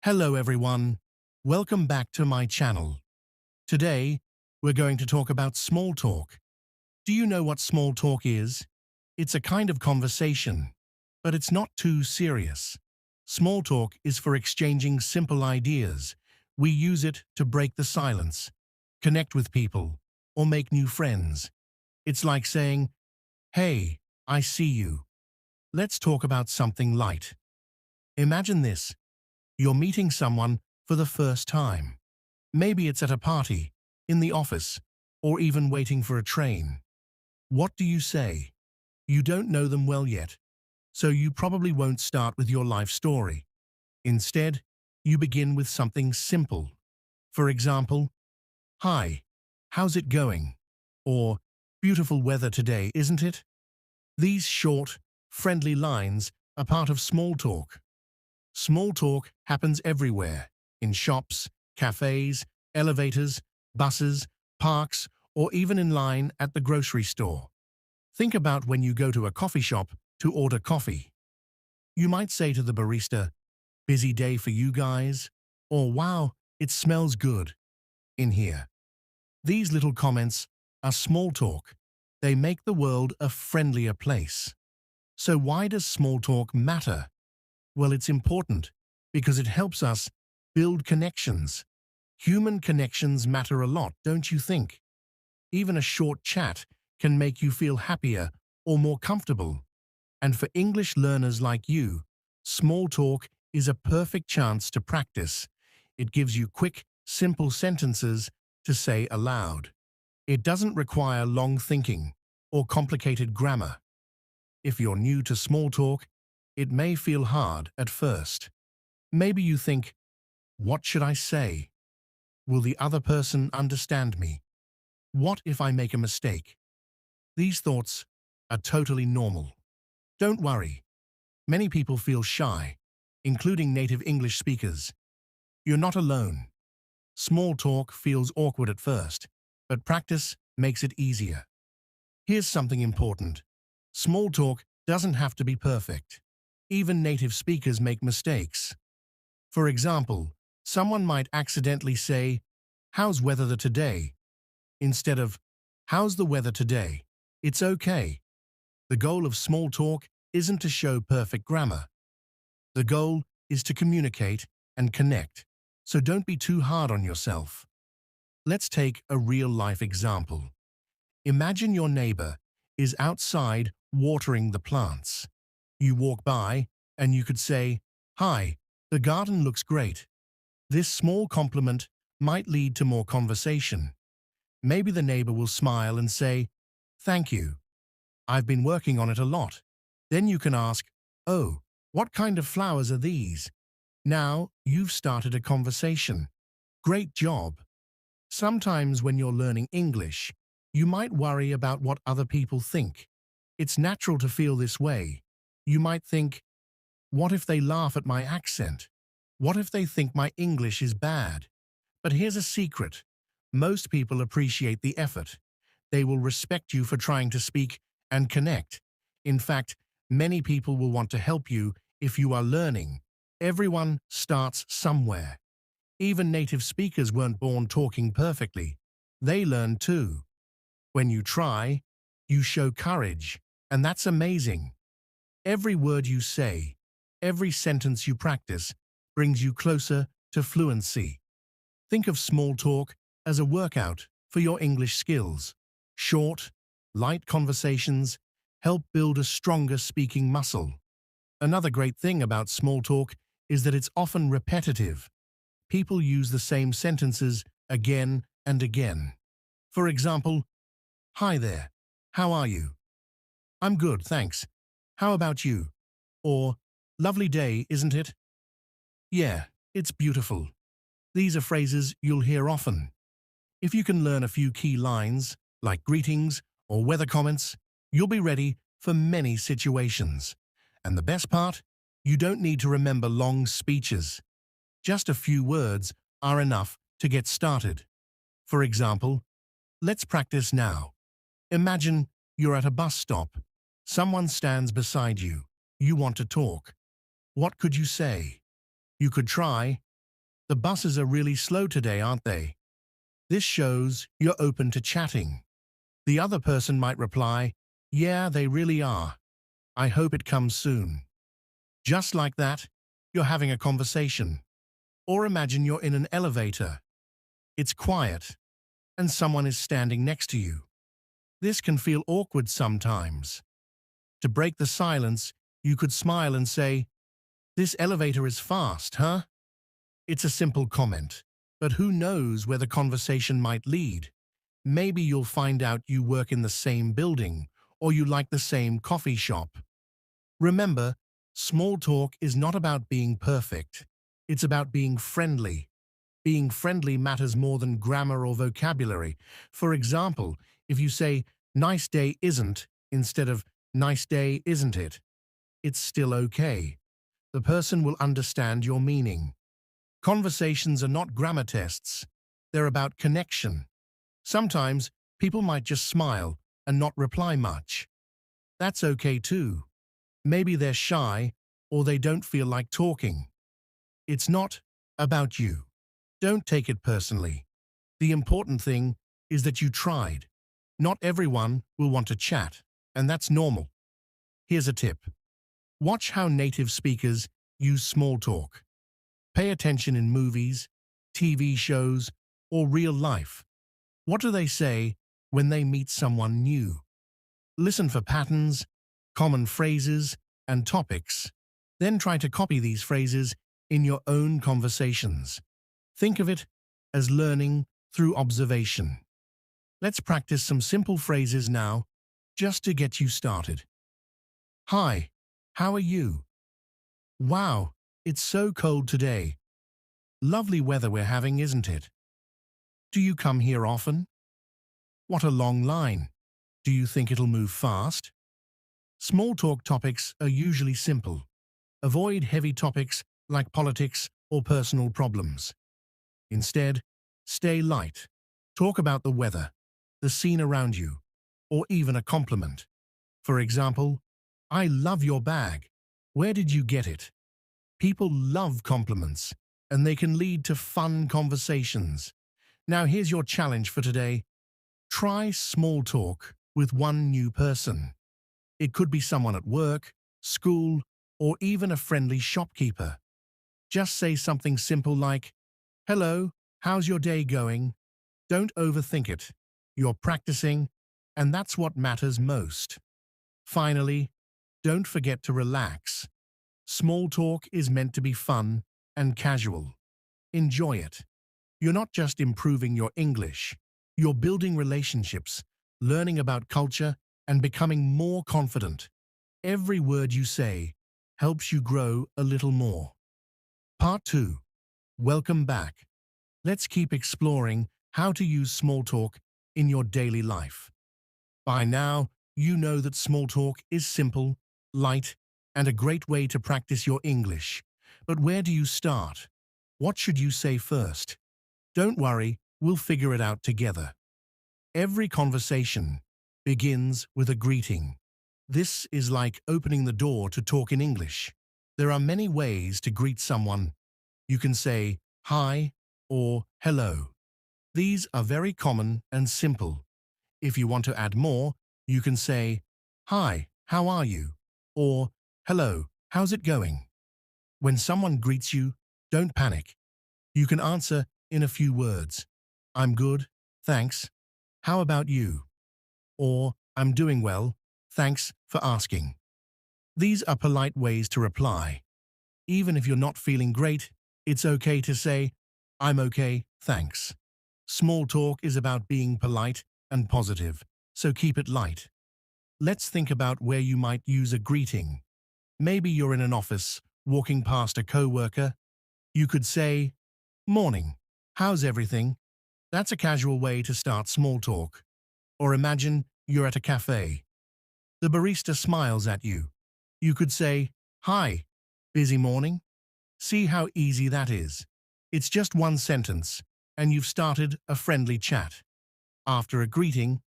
Hello everyone, welcome back to my channel. Today, we're going to talk about small talk. Do you know what small talk is? It's a kind of conversation, but it's not too serious. Small talk is for exchanging simple ideas. We use it to break the silence, connect with people, or make new friends. It's like saying, "Hey, I see you. Let's talk about something light." Imagine this. You're meeting someone for the first time. Maybe it's at a party, in the office, or even waiting for a train. What do you say? You don't know them well yet, so you probably won't start with your life story. Instead, you begin with something simple. For example, "Hi, how's it going?" Or "Beautiful weather today, isn't it?" These short, friendly lines are part of small talk. Small talk happens everywhere, in shops, cafes, elevators, buses, parks, or even in line at the grocery store. Think about when you go to a coffee shop to order coffee. You might say to the barista, "Busy day for you guys?" Or "Wow, it smells good in here." These little comments are small talk. They make the world a friendlier place. So why does small talk matter? Well, it's important because it helps us build connections. Human connections matter a lot, don't you think? Even a short chat can make you feel happier or more comfortable. And for English learners like you, small talk is a perfect chance to practice. It gives you quick, simple sentences to say aloud. It doesn't require long thinking or complicated grammar. If you're new to small talk, it may feel hard at first. Maybe you think, "What should I say? Will the other person understand me? What if I make a mistake?" These thoughts are totally normal. Don't worry. Many people feel shy, including native English speakers. You're not alone. Small talk feels awkward at first, but practice makes it easier. Here's something important. Small talk doesn't have to be perfect. Even native speakers make mistakes. For example, someone might accidentally say, "How's weather today?" instead of, "How's the weather today?" It's okay. The goal of small talk isn't to show perfect grammar. The goal is to communicate and connect, so don't be too hard on yourself. Let's take a real-life example. Imagine your neighbor is outside watering the plants. You walk by and you could say, "Hi, the garden looks great." This small compliment might lead to more conversation. Maybe the neighbor will smile and say, "Thank you. I've been working on it a lot." Then you can ask, "Oh, what kind of flowers are these?" Now you've started a conversation. Great job. Sometimes when you're learning English, you might worry about what other people think. It's natural to feel this way. You might think, "What if they laugh at my accent? What if they think my English is bad?" But here's a secret. Most people appreciate the effort. They will respect you for trying to speak and connect. In fact, many people will want to help you if you are learning. Everyone starts somewhere. Even native speakers weren't born talking perfectly. They learn too. When you try, you show courage, and that's amazing. Every word you say, every sentence you practice, brings you closer to fluency. Think of small talk as a workout for your English skills. Short, light conversations help build a stronger speaking muscle. Another great thing about small talk is that it's often repetitive. People use the same sentences again and again. For example, "Hi there, how are you?" "I'm good, thanks. How about you?" Or, "Lovely day, isn't it?" "Yeah, it's beautiful." These are phrases you'll hear often. If you can learn a few key lines, like greetings or weather comments, you'll be ready for many situations. And the best part? You don't need to remember long speeches. Just a few words are enough to get started. For example, let's practice now. Imagine you're at a bus stop. Someone stands beside you. You want to talk. What could you say? You could try, The buses are really slow today, aren't they? This shows you're open to chatting. The other person might reply, yeah, they really are. I hope it comes soon. Just like that, you're having a conversation. Or imagine you're in an elevator. It's quiet, and someone is standing next to you. This can feel awkward sometimes. To break the silence, you could smile and say, "This elevator is fast, huh?" It's a simple comment, but who knows where the conversation might lead. Maybe you'll find out you work in the same building, or you like the same coffee shop. Remember, small talk is not about being perfect. It's about being friendly. Being friendly matters more than grammar or vocabulary. For example, if you say, "Nice day isn't," instead of "Nice day isn't it," it's still okay. The person will understand your meaning. Conversations are not grammar tests. They're about connection. Sometimes people might just smile and not reply much. That's okay too. Maybe they're shy or they don't feel like talking. It's not about you. Don't take it personally. The important thing is that you tried. Not everyone will want to chat, and that's normal. Here's a tip. Watch how native speakers use small talk. Pay attention in movies, TV shows, or real life. What do they say when they meet someone new? Listen for patterns, common phrases, and topics. Then try to copy these phrases in your own conversations. Think of it as learning through observation. Let's practice some simple phrases now, just to get you started. Hi, how are you? Wow, it's so cold today. Lovely weather we're having, isn't it? Do you come here often? What a long line. Do you think it'll move fast? Small talk topics are usually simple. Avoid heavy topics like politics or personal problems. Instead, stay light. Talk about the weather, the scene around you, or even a compliment. For example, "I love your bag. Where did you get it?" People love compliments, and they can lead to fun conversations. Now here's your challenge for today. Try small talk with one new person. It could be someone at work, school, or even a friendly shopkeeper. Just say something simple like, "Hello, how's your day going?" Don't overthink it. You're practicing, and that's what matters most. Finally, don't forget to relax. Small talk is meant to be fun and casual. Enjoy it. You're not just improving your English. You're building relationships, learning about culture, and becoming more confident. Every word you say helps you grow a little more. Part 2. Welcome back. Let's keep exploring how to use small talk in your daily life. By now, you know that small talk is simple, light, and a great way to practice your English. But where do you start? What should you say first? Don't worry, we'll figure it out together. Every conversation begins with a greeting. This is like opening the door to talk in English. There are many ways to greet someone. You can say hi or hello. These are very common and simple. If you want to add more, you can say, "Hi, how are you?" or "Hello, how's it going?" When someone greets you, don't panic. You can answer in a few words. "I'm good, thanks. How about you?" Or "I'm doing well, thanks for asking." These are polite ways to reply. Even if you're not feeling great, it's okay to say, "I'm okay, thanks." Small talk is about being polite and positive, so keep it light. Let's think about where you might use a greeting. Maybe you're in an office, walking past a coworker. You could say, "Morning, how's everything?" That's a casual way to start small talk. Or imagine you're at a cafe. The barista smiles at you. You could say, "Hi, busy morning?" See how easy that is. It's just one sentence, and you've started a friendly chat. After a greeting,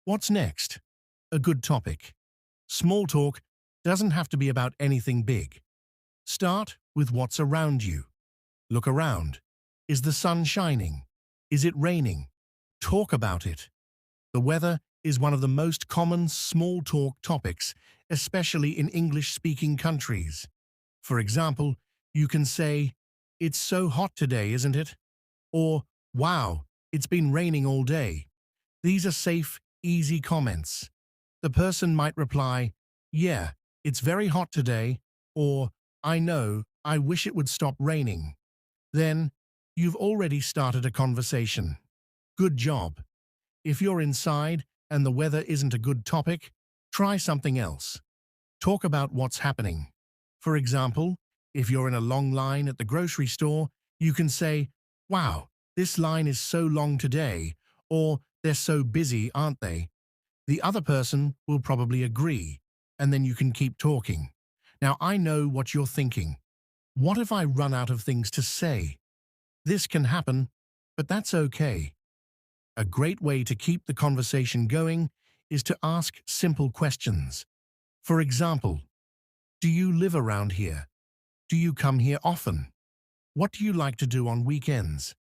what's next? A good topic. Small talk doesn't have to be about anything big. Start with what's around you. Look around. Is the sun shining? Is it raining? Talk about it. The weather is one of the most common small talk topics, especially in English-speaking countries. For example, you can say, "It's so hot today, isn't it?" Or, "Wow, it's been raining all day." These are safe, easy comments. The person might reply, "Yeah, it's very hot today," or, "I know, I wish it would stop raining." Then, you've already started a conversation. Good job. If you're inside and the weather isn't a good topic, try something else. Talk about what's happening. For example, if you're in a long line at the grocery store, you can say, "Wow, this line is so long today," or "They're so busy, aren't they?" The other person will probably agree, and then you can keep talking. Now, I know what you're thinking. What if I run out of things to say? This can happen, but that's okay. A great way to keep the conversation going is to ask simple questions. For example, do you live around here? Do you come here often? What do you like to do on weekends?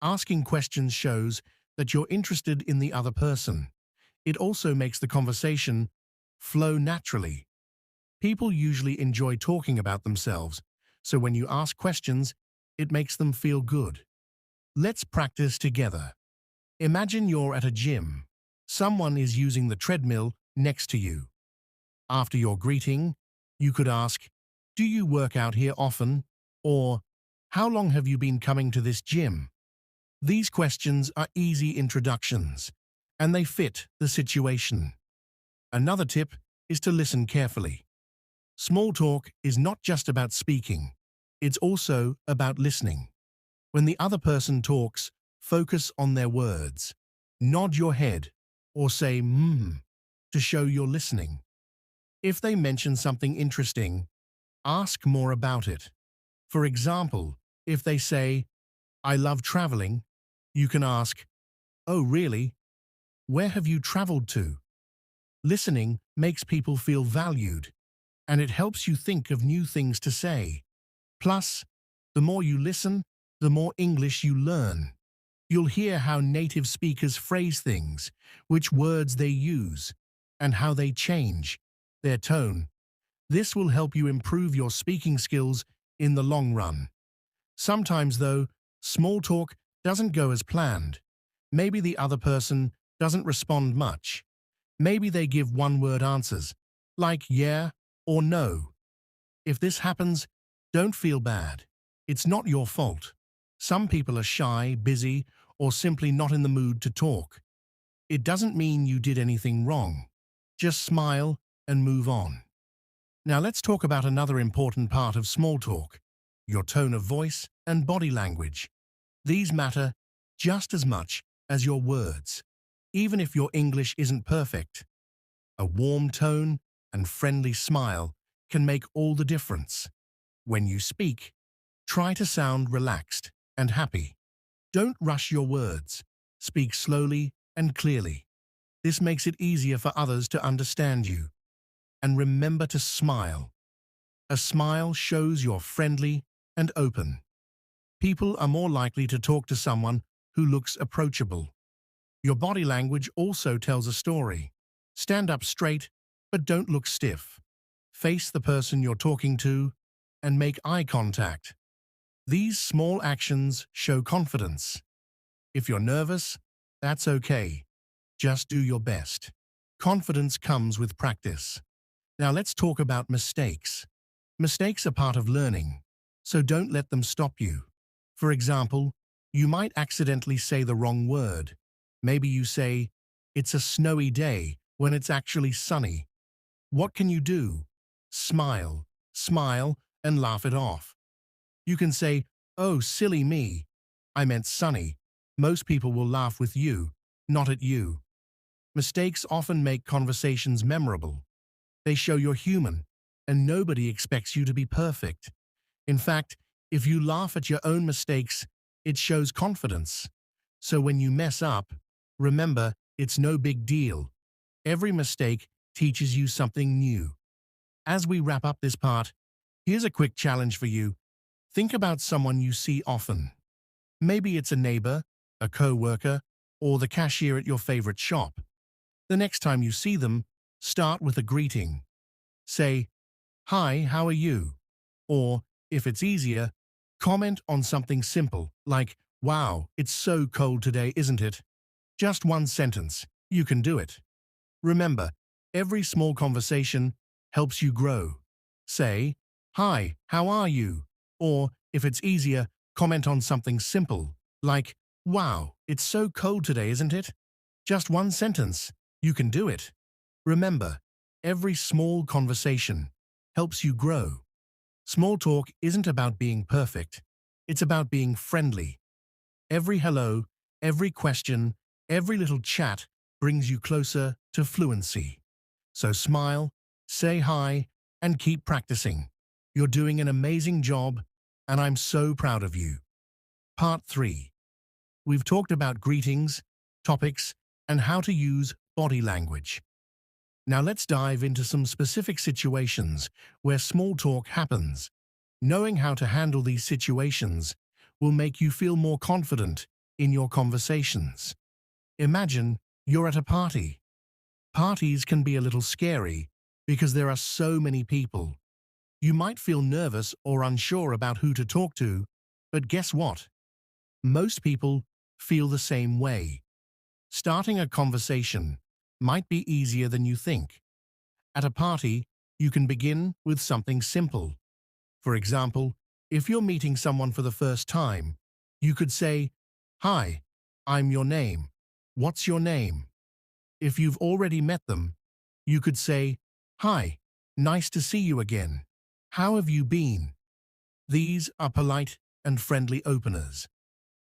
Asking questions shows that you're interested in the other person. It also makes the conversation flow naturally. People usually enjoy talking about themselves, so when you ask questions, it makes them feel good. Let's practice together. Imagine you're at a gym. Someone is using the treadmill next to you. After your greeting, you could ask, "Do you work out here often?" Or, "How long have you been coming to this gym?" These questions are easy introductions, and they fit the situation. Another tip is to listen carefully. Small talk is not just about speaking, it's also about listening. When the other person talks, focus on their words. Nod your head or say to show you're listening. If they mention something interesting, ask more about it. For example, if they say, "I love traveling," you can ask, "Oh, really? Where have you traveled to?" Listening makes people feel valued, and it helps you think of new things to say. Plus, the more you listen, the more English you learn. You'll hear how native speakers phrase things, which words they use, and how they change their tone. This will help you improve your speaking skills in the long run. Sometimes, though, small talk doesn't go as planned. Maybe the other person doesn't respond much. Maybe they give one-word answers, like yeah or no. If this happens, don't feel bad. It's not your fault. Some people are shy, busy, or simply not in the mood to talk. It doesn't mean you did anything wrong. Just smile and move on. Now let's talk about another important part of small talk, your tone of voice and body language. These matter just as much as your words, even if your English isn't perfect. A warm tone and friendly smile can make all the difference. When you speak, try to sound relaxed and happy. Don't rush your words. Speak slowly and clearly. This makes it easier for others to understand you. And remember to smile. A smile shows you're friendly and open. People are more likely to talk to someone who looks approachable. Your body language also tells a story. Stand up straight, but don't look stiff. Face the person you're talking to and make eye contact. These small actions show confidence. If you're nervous, that's okay. Just do your best. Confidence comes with practice. Now let's talk about mistakes. Mistakes are part of learning, so don't let them stop you. For example, you might accidentally say the wrong word. Maybe you say, "It's a snowy day," when it's actually sunny. What can you do? Smile, and laugh it off. You can say, "Oh, silly me. I meant sunny." Most people will laugh with you, not at you. Mistakes often make conversations memorable. They show you're human, and nobody expects you to be perfect. In fact, if you laugh at your own mistakes, it shows confidence. So when you mess up, remember, it's no big deal. Every mistake teaches you something new. As we wrap up this part, here's a quick challenge for you. Think about someone you see often. Maybe it's a neighbor, a co-worker, or the cashier at your favorite shop. The next time you see them, start with a greeting. Say, "Hi, how are you?" Or, if it's easier, comment on something simple like, "Wow, it's so cold today, isn't it?" Just one sentence. You can do it. Remember, every small conversation helps you grow. Say, "Hi, how are you?" Or, if it's easier, comment on something simple like, "Wow, it's so cold today, isn't it?" Just one sentence. You can do it. Remember, every small conversation helps you grow. Small talk isn't about being perfect. It's about being friendly. Every hello, every question, every little chat brings you closer to fluency. So smile, say hi, and keep practicing. You're doing an amazing job, and I'm so proud of you. Part 3. We've talked about greetings, topics, and how to use body language. Now let's dive into some specific situations where small talk happens. Knowing how to handle these situations will make you feel more confident in your conversations. Imagine you're at a party. Parties can be a little scary because there are so many people. You might feel nervous or unsure about who to talk to, but guess what? Most people feel the same way. Starting a conversation might be easier than you think. At a party, you can begin with something simple. For example, if you're meeting someone for the first time, you could say, "Hi, I'm your name. What's your name?" If you've already met them, you could say, "Hi, nice to see you again. How have you been?" These are polite and friendly openers.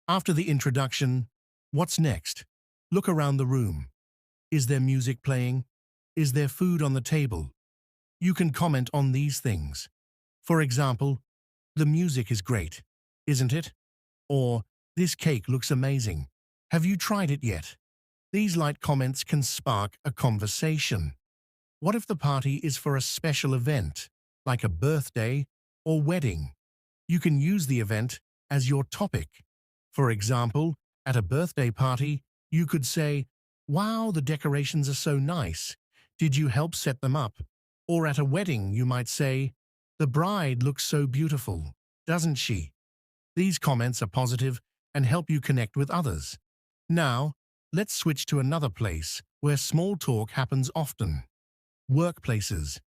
After the introduction, what's next? Look around the room. Is there music playing? Is there food on the table? You can comment on these things. For example, "The music is great, isn't it?" Or, "This cake looks amazing. Have you tried it yet?" These light comments can spark a conversation. What if the party is for a special event, like a birthday or wedding? You can use the event as your topic. For example, at a birthday party, you could say, "Wow, the decorations are so nice. Did you help set them up?" Or at a wedding, you might say, "The bride looks so beautiful, doesn't she?" These comments are positive and help you connect with others. Now, let's switch to another place where small talk happens often. Workplaces.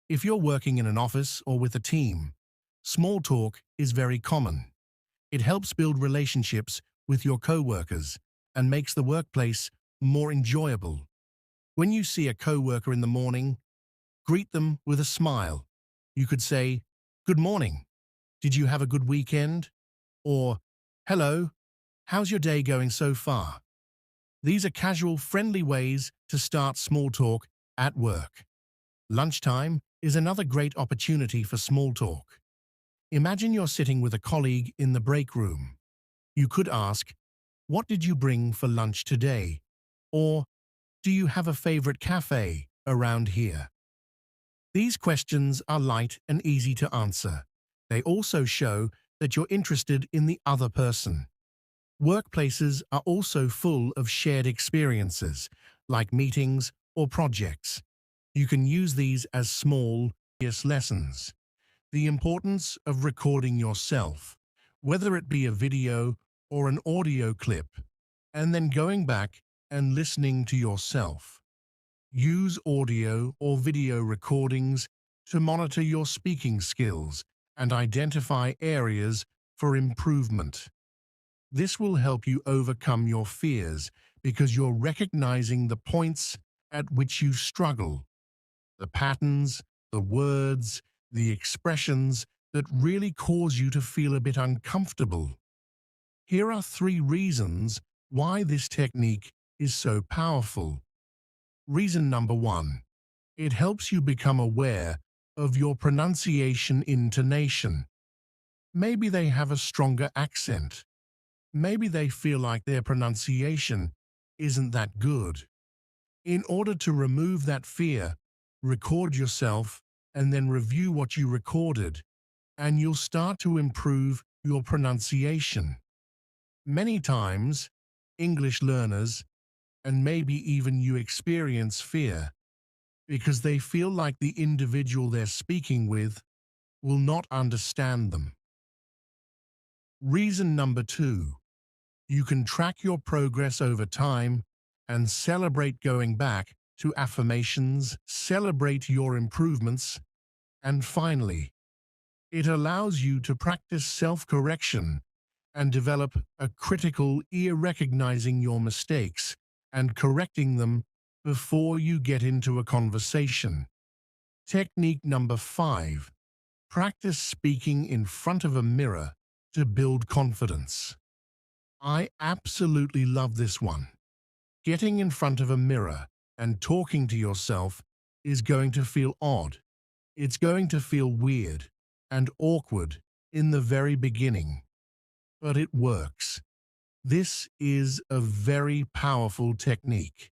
If you're working in an office or with a team, small talk is very common. It helps build relationships with your coworkers and makes the workplace more enjoyable. When you see a coworker in the morning, greet them with a smile. You could say, "Good morning. Did you have a good weekend?" Or, "Hello, how's your day going so far?" These are casual, friendly ways to start small talk at work. Lunchtime is another great opportunity for small talk. Imagine you're sitting with a colleague in the break room. You could ask, "What did you bring for lunch today?" Or, "Do you have a favorite cafe around here?" These questions are light and easy to answer. They also show that you're interested in the other person. Workplaces are also full of shared experiences, like meetings or projects. You can use these as small, obvious lessons. The importance of recording yourself, whether it be a video or an audio clip, and then going back and listening to yourself. Use audio or video recordings to monitor your speaking skills and identify areas for improvement. This will help you overcome your fears because you're recognizing the points at which you struggle, the patterns, the words, the expressions that really cause you to feel a bit uncomfortable. Here are 3 reasons why this technique is so powerful. Reason number 1. It helps you become aware of your pronunciation intonation. Maybe they have a stronger accent. Maybe they feel like their pronunciation isn't that good. In order to remove that fear, record yourself and then review what you recorded, and you'll start to improve your pronunciation. Many times, English learners, and maybe even you, experience fear because they feel like the individual they're speaking with will not understand them. Reason number two, you can track your progress over time and celebrate going back to affirmations, celebrate your improvements, and finally, it allows you to practice self-correction and develop a critical ear, recognizing your mistakes and correcting them before you get into a conversation. Technique number five, practice speaking in front of a mirror to build confidence. I absolutely love this one. Getting in front of a mirror and talking to yourself is going to feel odd. It's going to feel weird and awkward in the very beginning, but it works. This is a very powerful technique.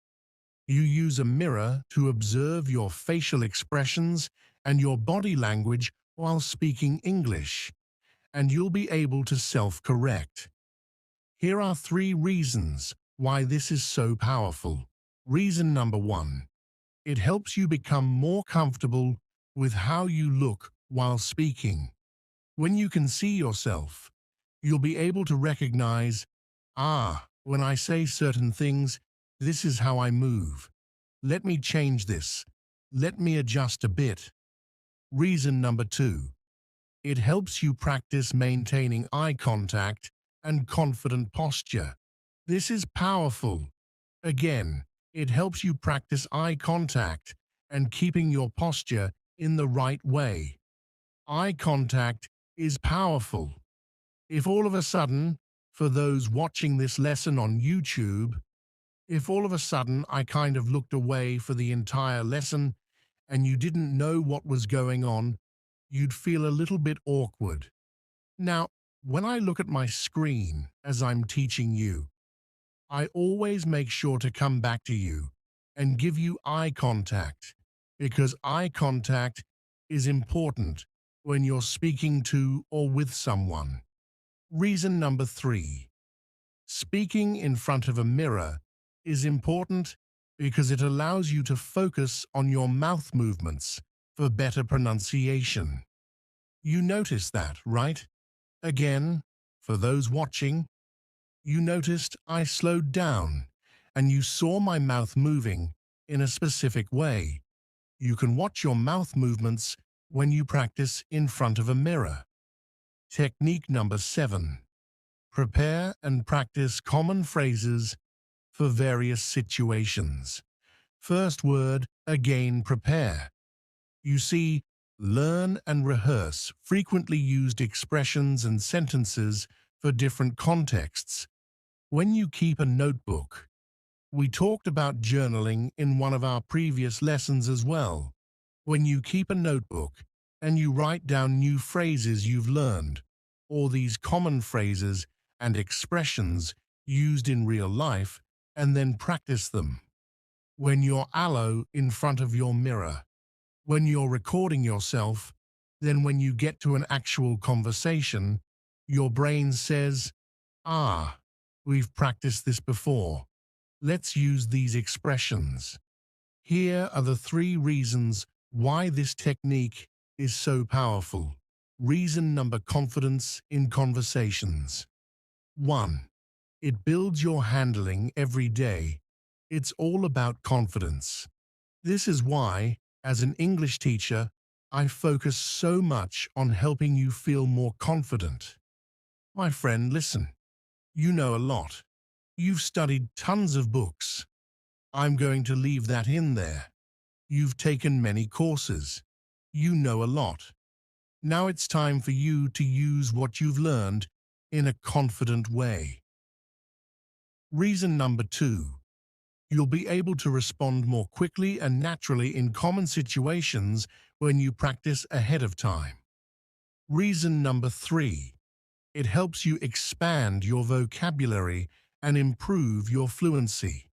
You use a mirror to observe your facial expressions and your body language while speaking English, and you'll be able to self-correct. Here are 3 reasons why this is so powerful. Reason number 1. It helps you become more comfortable with how you look while speaking. When you can see yourself, you'll be able to recognize, when I say certain things, this is how I move. Let me change this. Let me adjust a bit. Reason number 2. It helps you practice maintaining eye contact and confident posture. This is powerful. Again, it helps you practice eye contact and keeping your posture in the right way. Eye contact is powerful. If all of a sudden, for those watching this lesson on YouTube, if all of a sudden I kind of looked away for the entire lesson and you didn't know what was going on, you'd feel a little bit awkward. Now, when I look at my screen as I'm teaching you, I always make sure to come back to you and give you eye contact, because eye contact is important when you're speaking to or with someone. Reason number 3. Speaking in front of a mirror is important because it allows you to focus on your mouth movements for better pronunciation. You notice that, right? Again, for those watching, you noticed I slowed down and you saw my mouth moving in a specific way. You can watch your mouth movements when you practice in front of a mirror. Technique number 7. Prepare and practice common phrases for various situations. First word, again, prepare. You see, learn and rehearse frequently used expressions and sentences for different contexts. When you keep a notebook, we talked about journaling in one of our previous lessons as well. When you keep a notebook and you write down new phrases you've learned, or these common phrases and expressions used in real life, and then practice them. When you're aloe in front of your mirror, when you're recording yourself, then when you get to an actual conversation, your brain says, we've practiced this before. Let's use these expressions. Here are the 3 reasons why this technique is so powerful. Reason number: confidence in conversations. 1. It builds your handling every day. It's all about confidence. This is why, as an English teacher, I focus so much on helping you feel more confident. My friend, listen. You know a lot. You've studied tons of books. I'm going to leave that in there. You've taken many courses. You know a lot. Now it's time for you to use what you've learned in a confident way. Reason number 2. You'll be able to respond more quickly and naturally in common situations when you practice ahead of time. Reason number 3. It helps you expand your vocabulary and improve your fluency.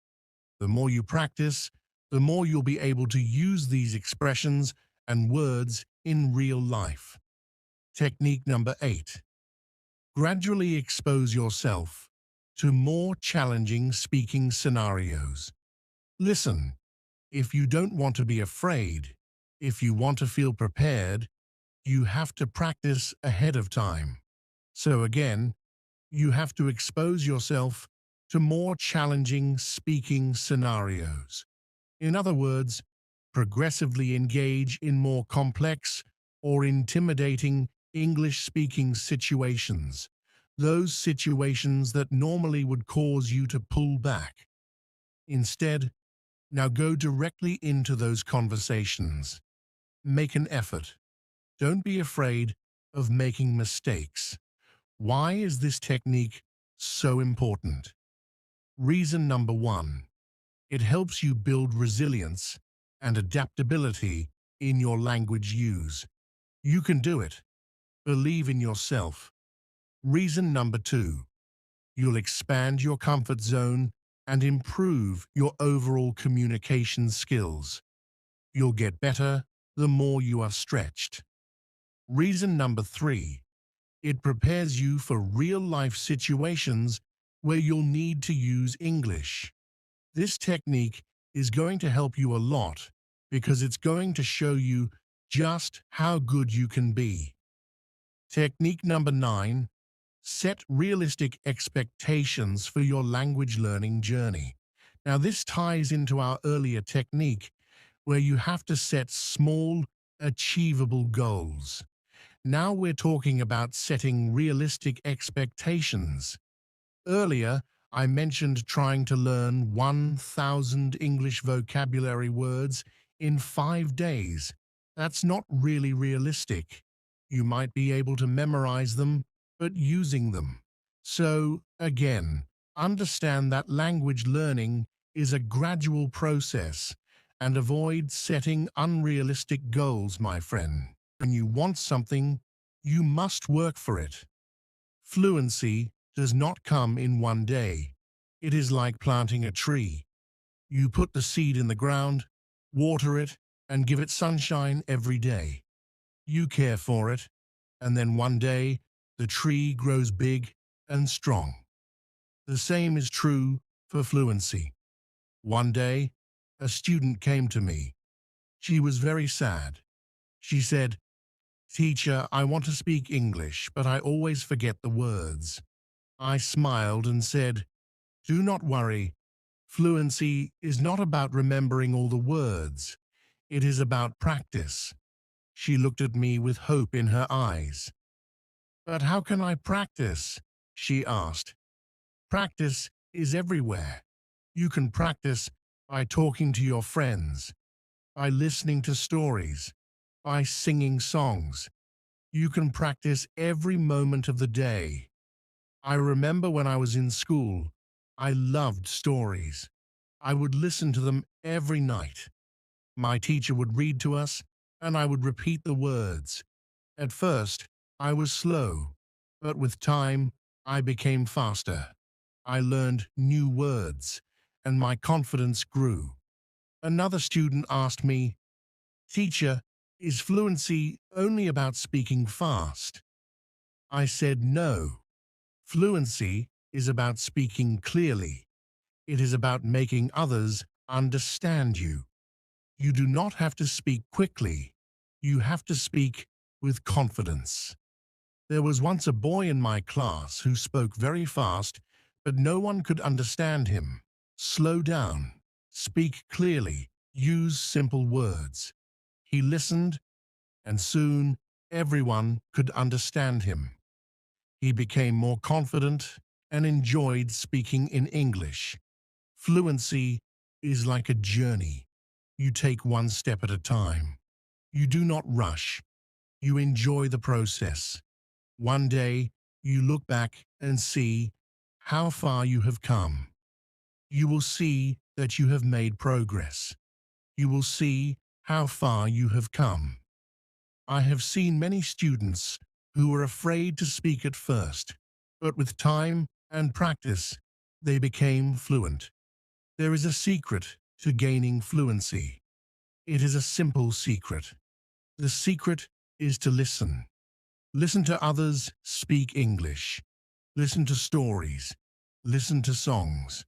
The more you practice, the more you'll be able to use these expressions and words in real life. Technique number 8. Gradually expose yourself to more challenging speaking scenarios. Listen, if you don't want to be afraid, if you want to feel prepared, you have to practice ahead of time. So again, you have to expose yourself to more challenging speaking scenarios. In other words, progressively engage in more complex or intimidating English-speaking situations, those situations that normally would cause you to pull back. Instead, now go directly into those conversations. Make an effort. Don't be afraid of making mistakes. Why is this technique so important? Reason number one, it helps you build resilience and adaptability in your language use. You can do it. Believe in yourself. Reason number two, you'll expand your comfort zone and improve your overall communication skills. You'll get better the more you are stretched. Reason number three, it prepares you for real-life situations where you'll need to use English. This technique is going to help you a lot because it's going to show you just how good you can be. Technique number 9, set realistic expectations for your language learning journey. Now this ties into our earlier technique where you have to set small, achievable goals. Now we're talking about setting realistic expectations. Earlier, I mentioned trying to learn 1,000 English vocabulary words in 5 days. That's not really realistic. You might be able to memorize them, but using them. So, again, understand that language learning is a gradual process and avoid setting unrealistic goals, my friend. When you want something, you must work for it. Fluency does not come in one day. It is like planting a tree. You put the seed in the ground, water it, and give it sunshine every day. You care for it, and then one day, the tree grows big and strong. The same is true for fluency. One day, a student came to me. She was very sad. She said, "Teacher, I want to speak English, but I always forget the words." I smiled and said, "Do not worry. Fluency is not about remembering all the words. It is about practice." She looked at me with hope in her eyes. "But how can I practice?" she asked. "Practice is everywhere. You can practice by talking to your friends, by listening to stories, by singing songs. You can practice every moment of the day." I remember when I was in school, I loved stories. I would listen to them every night. My teacher would read to us, and I would repeat the words. At first, I was slow, but with time, I became faster. I learned new words, and my confidence grew. Another student asked me, "Teacher, is fluency only about speaking fast?" I said no. Fluency is about speaking clearly. It is about making others understand you. You do not have to speak quickly. You have to speak with confidence. There was once a boy in my class who spoke very fast, but no one could understand him. Slow down. Speak clearly. Use simple words. He listened, and soon everyone could understand him. He became more confident and enjoyed speaking in English. Fluency is like a journey. You take one step at a time. You do not rush. You enjoy the process. One day, you look back and see how far you have come. You will see that you have made progress. You will see how far you have come. I have seen many students who were afraid to speak at first, but with time and practice, they became fluent. There is a secret to gaining fluency. It is a simple secret. The secret is to listen. Listen to others speak English. Listen to stories. Listen to songs.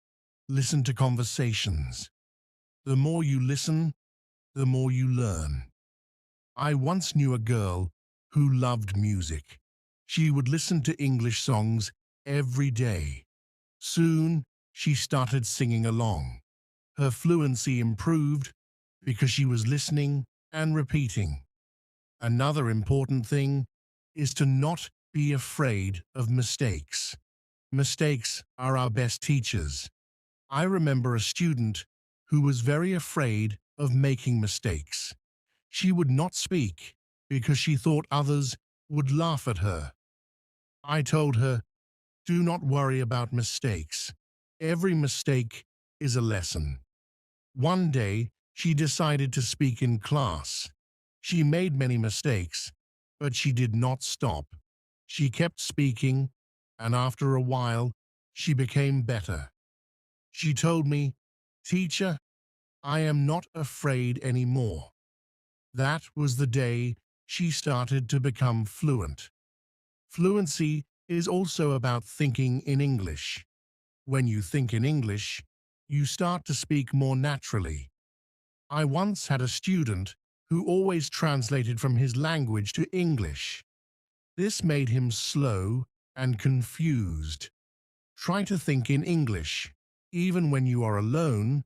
Listen to conversations. The more you listen, the more you learn. I once knew a girl who loved music. She would listen to English songs every day. Soon, she started singing along. Her fluency improved because she was listening and repeating. Another important thing is to not be afraid of mistakes. Mistakes are our best teachers. I remember a student who was very afraid of making mistakes. She would not speak because she thought others would laugh at her. I told her, do not worry about mistakes. Every mistake is a lesson. One day, she decided to speak in class. She made many mistakes, but she did not stop. She kept speaking, and after a while, she became better. She told me, "Teacher, I am not afraid anymore." That was the day she started to become fluent. Fluency is also about thinking in English. When you think in English, you start to speak more naturally. I once had a student who always translated from his language to English. This made him slow and confused. Try to think in English. Even when you are alone,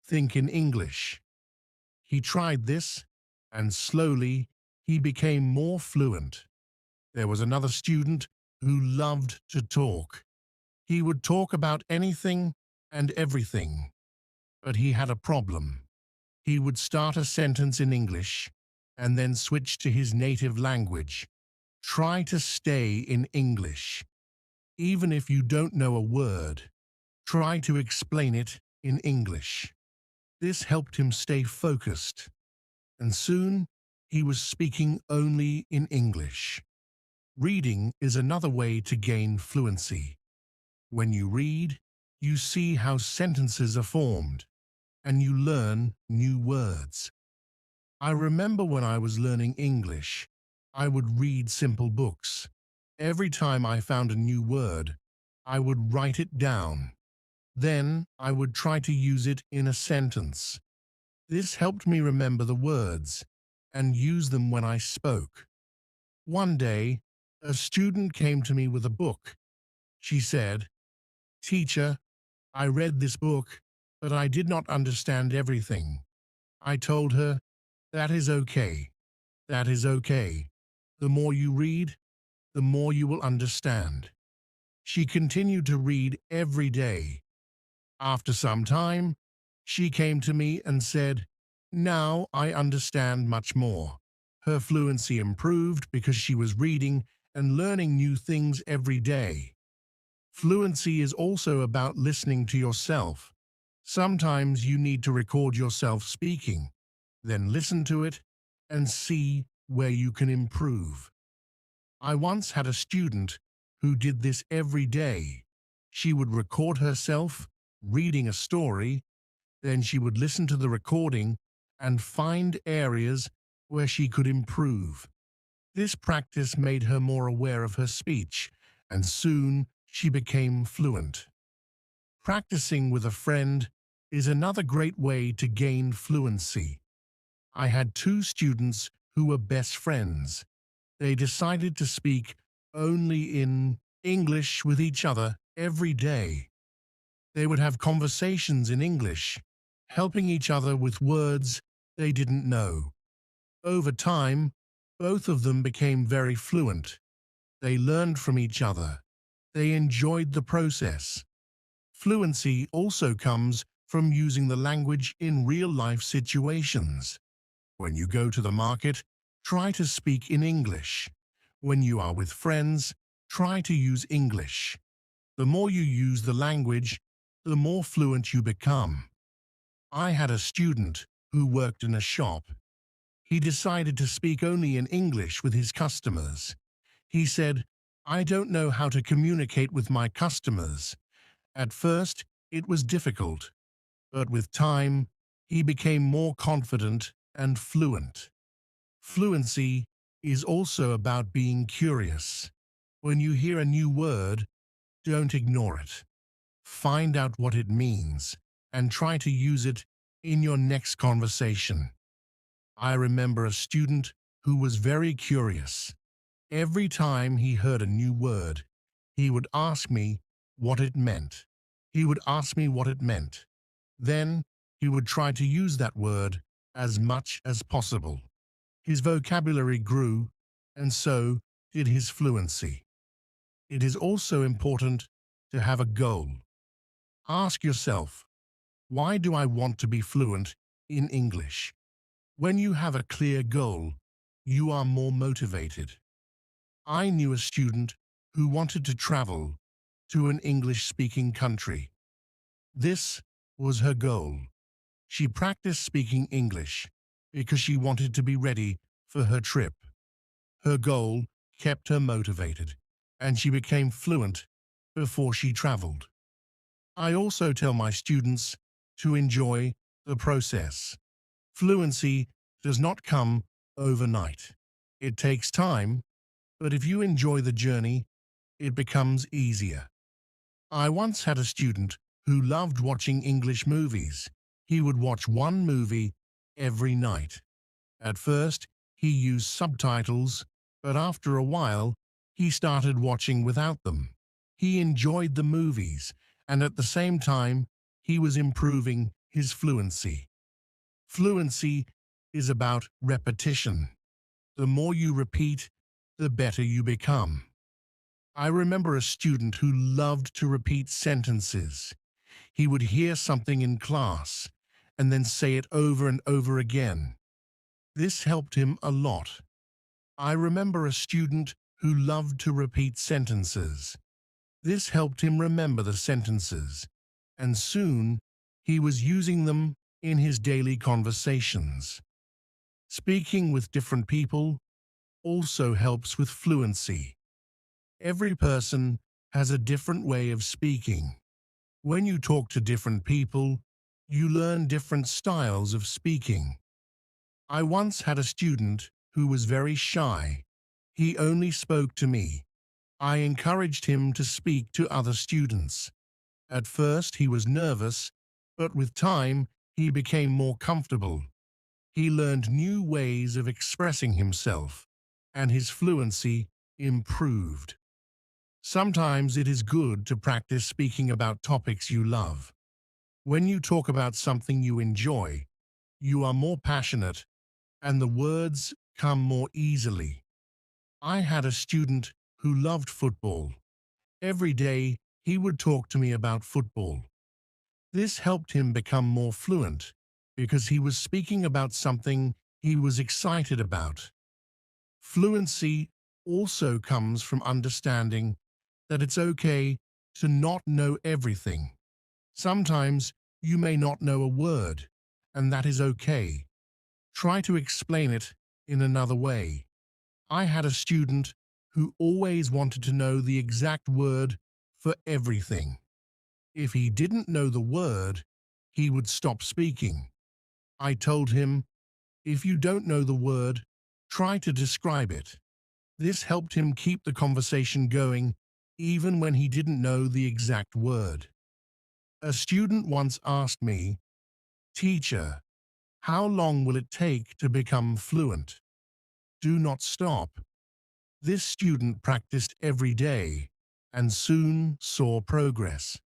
think in English. He tried this, and slowly he became more fluent. There was another student who loved to talk. He would talk about anything and everything. But he had a problem. He would start a sentence in English and then switch to his native language. Try to stay in English. Even if you don't know a word, try to explain it in English. This helped him stay focused, and soon he was speaking only in English. Reading is another way to gain fluency. When you read, you see how sentences are formed, and you learn new words. I remember when I was learning English, I would read simple books. Every time I found a new word, I would write it down. Then I would try to use it in a sentence. This helped me remember the words and use them when I spoke. One day, a student came to me with a book. She said, "Teacher, I read this book, but I did not understand everything." I told her, "That is okay. That is okay. The more you read, the more you will understand." She continued to read every day. After some time, she came to me and said, "Now I understand much more." Her fluency improved because she was reading and learning new things every day. Fluency is also about listening to yourself. Sometimes you need to record yourself speaking, then listen to it and see where you can improve. I once had a student who did this every day. She would record herself reading a story, then she would listen to the recording and find areas where she could improve. This practice made her more aware of her speech, and soon she became fluent. Practicing with a friend is another great way to gain fluency. I had two students who were best friends. They decided to speak only in English with each other every day. They would have conversations in English, helping each other with words they didn't know. Over time, both of them became very fluent. They learned from each other. They enjoyed the process. Fluency also comes from using the language in real-life situations. When you go to the market, try to speak in English. When you are with friends, try to use English. The more you use the language, the more fluent you become. I had a student who worked in a shop. He decided to speak only in English with his customers. He said, "I don't know how to communicate with my customers." At first, it was difficult, but with time, he became more confident and fluent. Fluency is also about being curious. When you hear a new word, don't ignore it. Find out what it means and try to use it in your next conversation. I remember a student who was very curious. Every time he heard a new word, he would ask me what it meant. He would ask me what it meant. Then he would try to use that word as much as possible. His vocabulary grew, and so did his fluency. It is also important to have a goal. Ask yourself, why do I want to be fluent in English? When you have a clear goal, you are more motivated. I knew a student who wanted to travel to an English-speaking country. This was her goal. She practiced speaking English because she wanted to be ready for her trip. Her goal kept her motivated, and she became fluent before she traveled. I also tell my students to enjoy the process. Fluency does not come overnight. It takes time, but if you enjoy the journey, it becomes easier. I once had a student who loved watching English movies. He would watch one movie every night. At first, he used subtitles, but after a while, he started watching without them. He enjoyed the movies, and at the same time, he was improving his fluency. Fluency is about repetition. The more you repeat, the better you become. I remember a student who loved to repeat sentences. He would hear something in class and then say it over and over again. This helped him a lot. I remember a student who loved to repeat sentences. This helped him remember the sentences, and soon he was using them in his daily conversations. Speaking with different people also helps with fluency. Every person has a different way of speaking. When you talk to different people, you learn different styles of speaking. I once had a student who was very shy. He only spoke to me. I encouraged him to speak to other students. At first he was nervous, but with time he became more comfortable. He learned new ways of expressing himself, and his fluency improved. Sometimes it is good to practice speaking about topics you love. When you talk about something you enjoy, you are more passionate and the words come more easily. I had a student who loved football. Every day he would talk to me about football. This helped him become more fluent because he was speaking about something he was excited about. Fluency also comes from understanding that it's okay to not know everything. Sometimes you may not know a word, and that is okay. Try to explain it in another way. I had a student who always wanted to know the exact word for everything. If he didn't know the word, he would stop speaking. I told him, if you don't know the word, try to describe it. This helped him keep the conversation going even when he didn't know the exact word. A student once asked me, "Teacher, how long will it take to become fluent?" Do not stop. This student practiced every day and soon saw progress.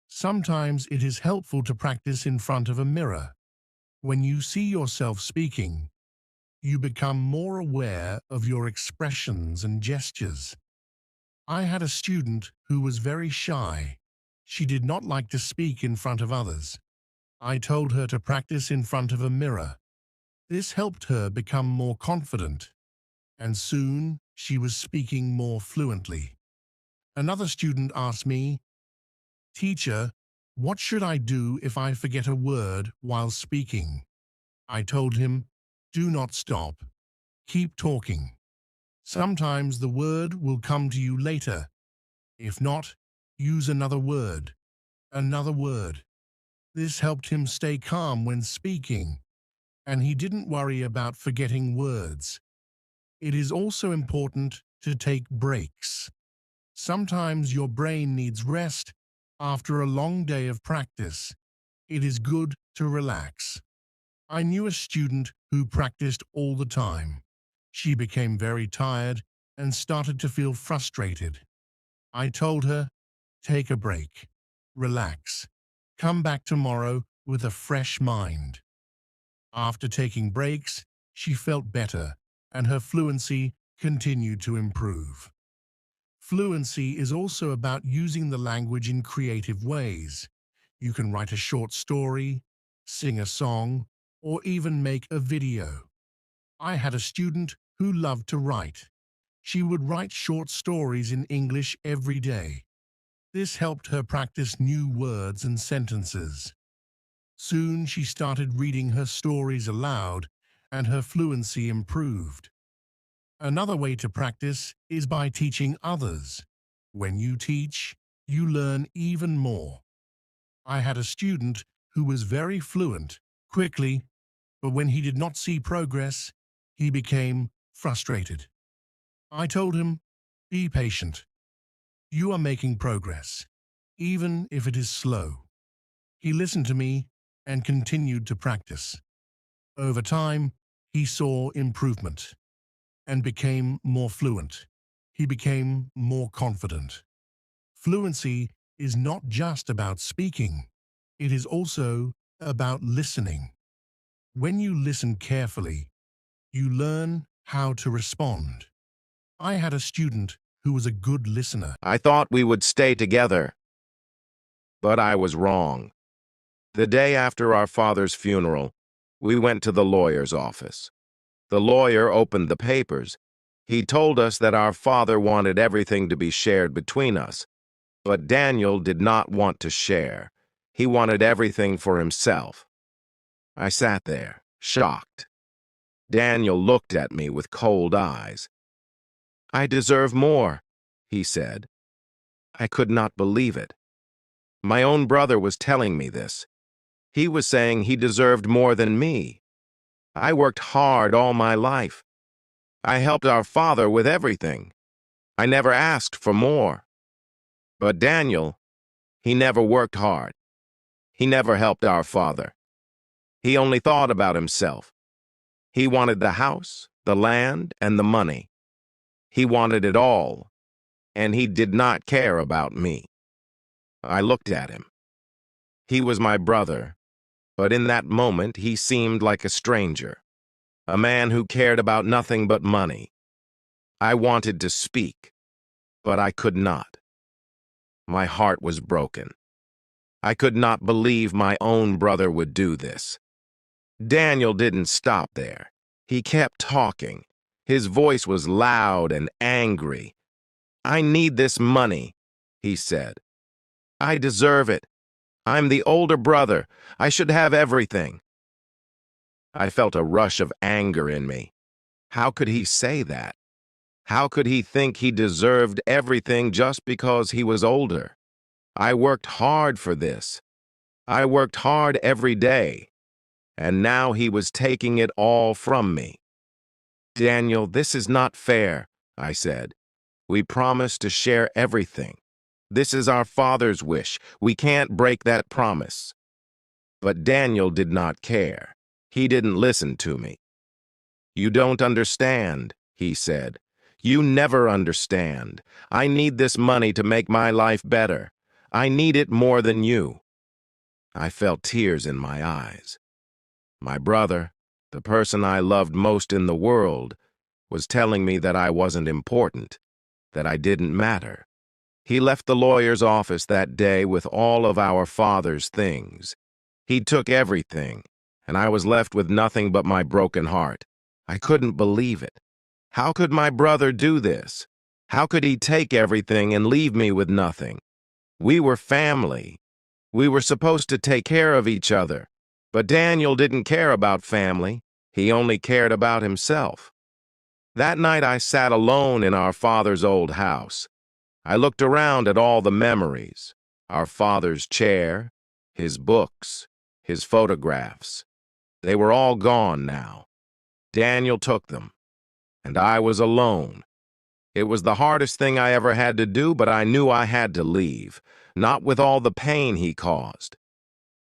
Sometimes it is helpful to practice in front of a mirror. When you see yourself speaking, you become more aware of your expressions and gestures. I had a student who was very shy. She did not like to speak in front of others. I told her to practice in front of a mirror. This helped her become more confident, and soon she was speaking more fluently. Another student asked me, "Teacher, what should I do if I forget a word while speaking?" I told him, do not stop. Keep talking. Sometimes the word will come to you later. If not, use another word. Another word. This helped him stay calm when speaking, and he didn't worry about forgetting words. It is also important to take breaks. Sometimes your brain needs rest, After a long day of practice, it is good to relax. I knew a student who practiced all the time. She became very tired and started to feel frustrated. I told her, take a break, relax, come back tomorrow with a fresh mind. After taking breaks, she felt better and her fluency continued to improve. Fluency is also about using the language in creative ways. You can write a short story, sing a song, or even make a video. I had a student who loved to write. She would write short stories in English every day. This helped her practice new words and sentences. Soon she started reading her stories aloud and her fluency improved. Another way to practice is by teaching others. When you teach, you learn even more. I had a student who was very fluent quickly, but when he did not see progress, he became frustrated. I told him, be patient. You are making progress, even if it is slow. He listened to me and continued to practice. Over time, he saw improvement and became more fluent. He became more confident. Fluency is not just about speaking. It is also about listening. When you listen carefully, you learn how to respond. I had a student who was a good listener. I thought we would stay together, but I was wrong. The day after our father's funeral, we went to the lawyer's office. The lawyer opened the papers. He told us that our father wanted everything to be shared between us, but Daniel did not want to share. He wanted everything for himself. I sat there, shocked. Daniel looked at me with cold eyes. I deserve more, he said. I could not believe it. My own brother was telling me this. He was saying he deserved more than me. I worked hard all my life. I helped our father with everything. I never asked for more. But Daniel, he never worked hard. He never helped our father. He only thought about himself. He wanted the house, the land, and the money. He wanted it all, and he did not care about me. I looked at him. He was my brother, but in that moment he seemed like a stranger, a man who cared about nothing but money. I wanted to speak, but I could not. My heart was broken. I could not believe my own brother would do this. Daniel didn't stop there. He kept talking. His voice was loud and angry. I need this money, he said. I deserve it. I'm the older brother. I should have everything. I felt a rush of anger in me. How could he say that? How could he think he deserved everything just because he was older? I worked hard for this. I worked hard every day. And now he was taking it all from me. Daniel, this is not fair, I said. We promised to share everything. This is our father's wish. We can't break that promise. But Daniel did not care. He didn't listen to me. You don't understand, he said. You never understand. I need this money to make my life better. I need it more than you. I felt tears in my eyes. My brother, the person I loved most in the world, was telling me that I wasn't important, that I didn't matter. He left the lawyer's office that day with all of our father's things. He took everything, and I was left with nothing but my broken heart. I couldn't believe it. How could my brother do this? How could he take everything and leave me with nothing? We were family. We were supposed to take care of each other. But Daniel didn't care about family. He only cared about himself. That night I sat alone in our father's old house. I looked around at all the memories, our father's chair, his books, his photographs. They were all gone now. Daniel took them, and I was alone. It was the hardest thing I ever had to do, but I knew I had to leave, not with all the pain he caused.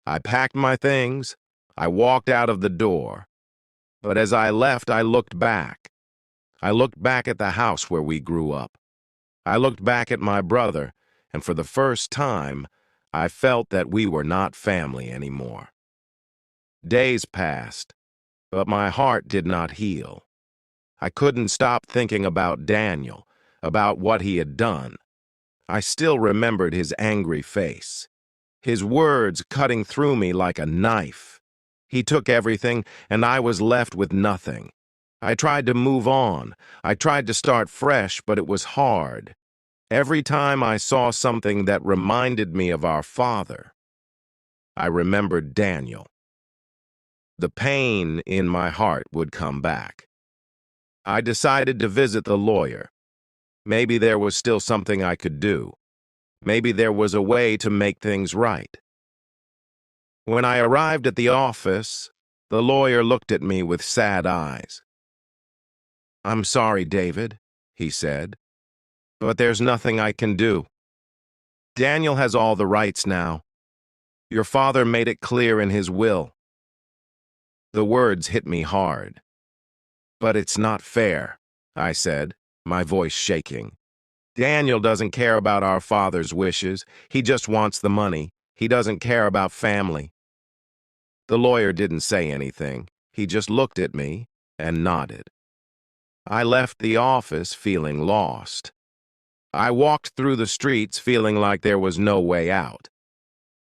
I packed my things. I walked out of the door. But as I left, I looked back. I looked back at the house where we grew up. I looked back at my brother, and for the first time, I felt that we were not family anymore. Days passed, but my heart did not heal. I couldn't stop thinking about Daniel, about what he had done. I still remembered his angry face, his words cutting through me like a knife. He took everything, and I was left with nothing. I tried to move on. I tried to start fresh, but it was hard. Every time I saw something that reminded me of our father, I remembered Daniel. The pain in my heart would come back. I decided to visit the lawyer. Maybe there was still something I could do. Maybe there was a way to make things right. When I arrived at the office, the lawyer looked at me with sad eyes. "I'm sorry, David," he said, "but there's nothing I can do. Daniel has all the rights now. Your father made it clear in his will." The words hit me hard. "But it's not fair," I said, my voice shaking. "Daniel doesn't care about our father's wishes. He just wants the money. He doesn't care about family." The lawyer didn't say anything. He just looked at me and nodded. I left the office feeling lost. I walked through the streets feeling like there was no way out.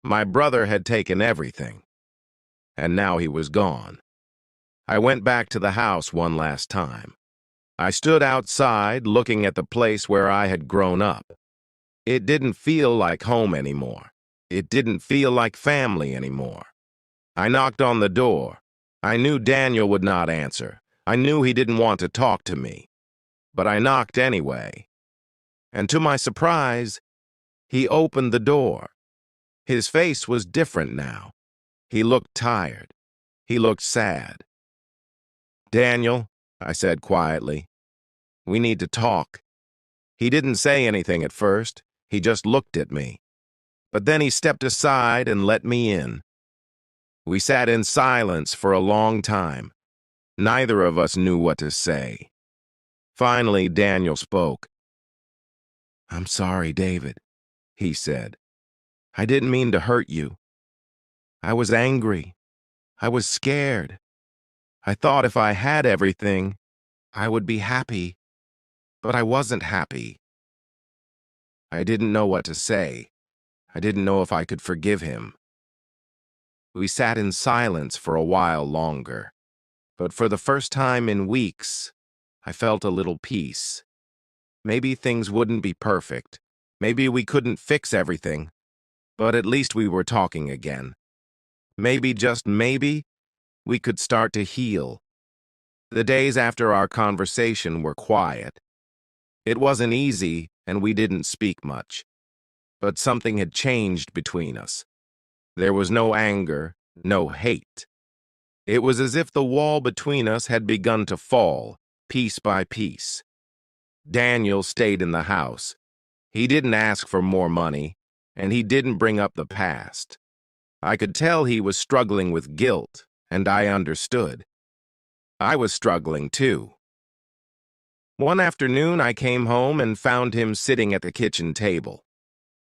My brother had taken everything, and now he was gone. I went back to the house one last time. I stood outside looking at the place where I had grown up. It didn't feel like home anymore. It didn't feel like family anymore. I knocked on the door. I knew Daniel would not answer. I knew he didn't want to talk to me. But I knocked anyway. And to my surprise, he opened the door. His face was different now. He looked tired. He looked sad. "Daniel," I said quietly, "we need to talk." He didn't say anything at first. He just looked at me. But then he stepped aside and let me in. We sat in silence for a long time. Neither of us knew what to say. Finally, Daniel spoke. "I'm sorry, David," he said. "I didn't mean to hurt you. I was angry. I was scared. I thought if I had everything, I would be happy. But I wasn't happy." I didn't know what to say. I didn't know if I could forgive him. We sat in silence for a while longer. But for the first time in weeks, I felt a little peace. Maybe things wouldn't be perfect. Maybe we couldn't fix everything. But at least we were talking again. Maybe, just maybe, we could start to heal. The days after our conversation were quiet. It wasn't easy, and we didn't speak much. But something had changed between us. There was no anger, no hate. It was as if the wall between us had begun to fall, piece by piece. Daniel stayed in the house. He didn't ask for more money, and he didn't bring up the past. I could tell he was struggling with guilt, and I understood. I was struggling too. One afternoon, I came home and found him sitting at the kitchen table.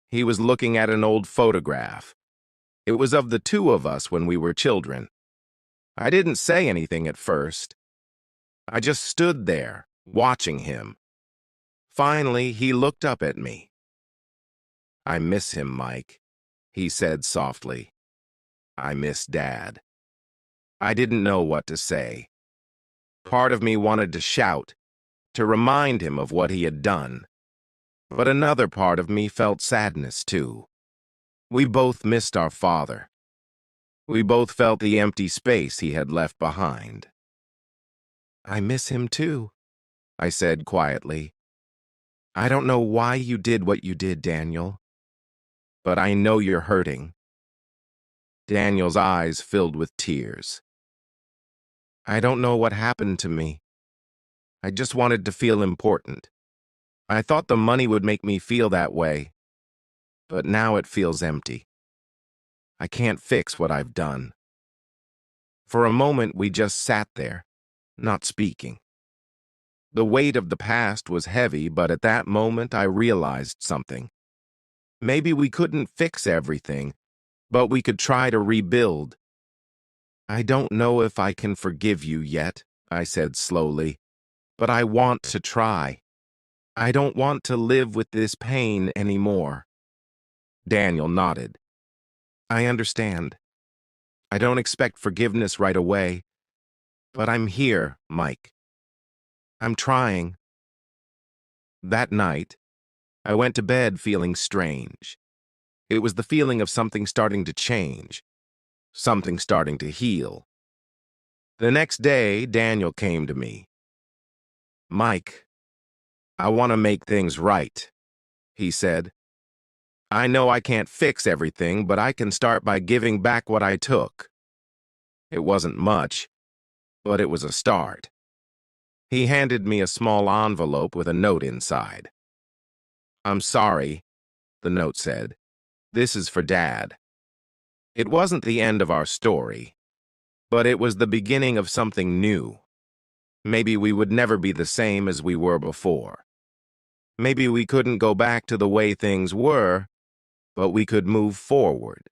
He was looking at an old photograph. It was of the two of us when we were children. I didn't say anything at first. I just stood there, watching him. Finally, he looked up at me. "I miss him, Mike," he said softly. "I miss Dad." I didn't know what to say. Part of me wanted to shout, to remind him of what he had done. But another part of me felt sadness, too. We both missed our father. We both felt the empty space he had left behind. "I miss him, too," I said quietly. "I don't know why you did what you did, Daniel. But I know you're hurting." Daniel's eyes filled with tears. "I don't know what happened to me. I just wanted to feel important. I thought the money would make me feel that way, but now it feels empty. I can't fix what I've done. For a moment, we just sat there, not speaking. The weight of the past was heavy, but at that moment I realized something. Maybe we couldn't fix everything, but we could try to rebuild. I don't know if I can forgive you yet, I said slowly, but I want to try. I don't want to live with this pain anymore. Daniel nodded. I understand. I don't expect forgiveness right away, but I'm here, Mike. I'm trying. That night, I went to bed feeling strange. It was the feeling of something starting to change, something starting to heal. The next day, Daniel came to me. Mike, I want to make things right, he said. I know I can't fix everything, but I can start by giving back what I took. It wasn't much, but it was a start. He handed me a small envelope with a note inside. I'm sorry, the note said. This is for Dad. It wasn't the end of our story, but it was the beginning of something new. Maybe we would never be the same as we were before. Maybe we couldn't go back to the way things were, but we could move forward.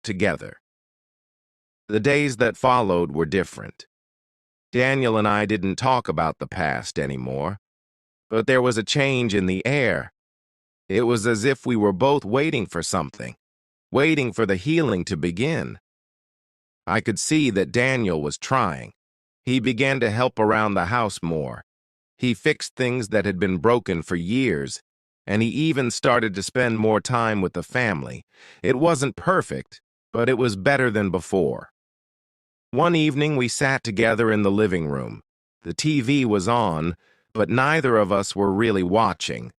Together. The days that followed were different. Daniel and I didn't talk about the past anymore, but there was a change in the air. It was as if we were both waiting for something, waiting for the healing to begin. I could see that Daniel was trying. He began to help around the house more. He fixed things that had been broken for years, and he even started to spend more time with the family. It wasn't perfect, but it was better than before. One evening, we sat together in the living room. The TV was on, but neither of us were really watching.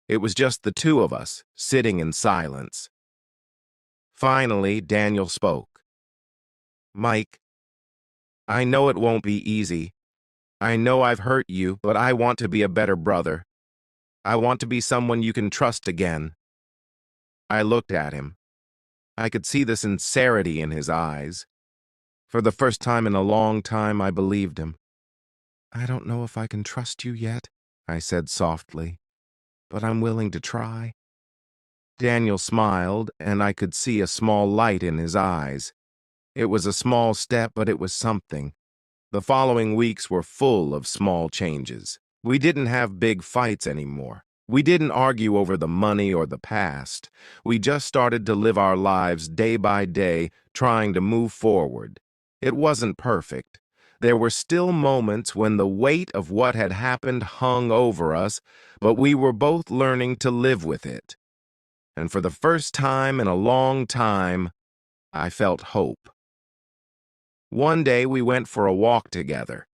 It was just the two of us, sitting in silence. Finally, Daniel spoke. Mike, I know it won't be easy. I know I've hurt you, but I want to be a better brother. I want to be someone you can trust again. I looked at him. I could see the sincerity in his eyes. For the first time in a long time, I believed him. I don't know if I can trust you yet, I said softly, but I'm willing to try. Daniel smiled, and I could see a small light in his eyes. It was a small step, but it was something. The following weeks were full of small changes. We didn't have big fights anymore. We didn't argue over the money or the past. We just started to live our lives day by day, trying to move forward. It wasn't perfect. There were still moments when the weight of what had happened hung over us, but we were both learning to live with it. And for the first time in a long time, I felt hope. One day we went for a walk together.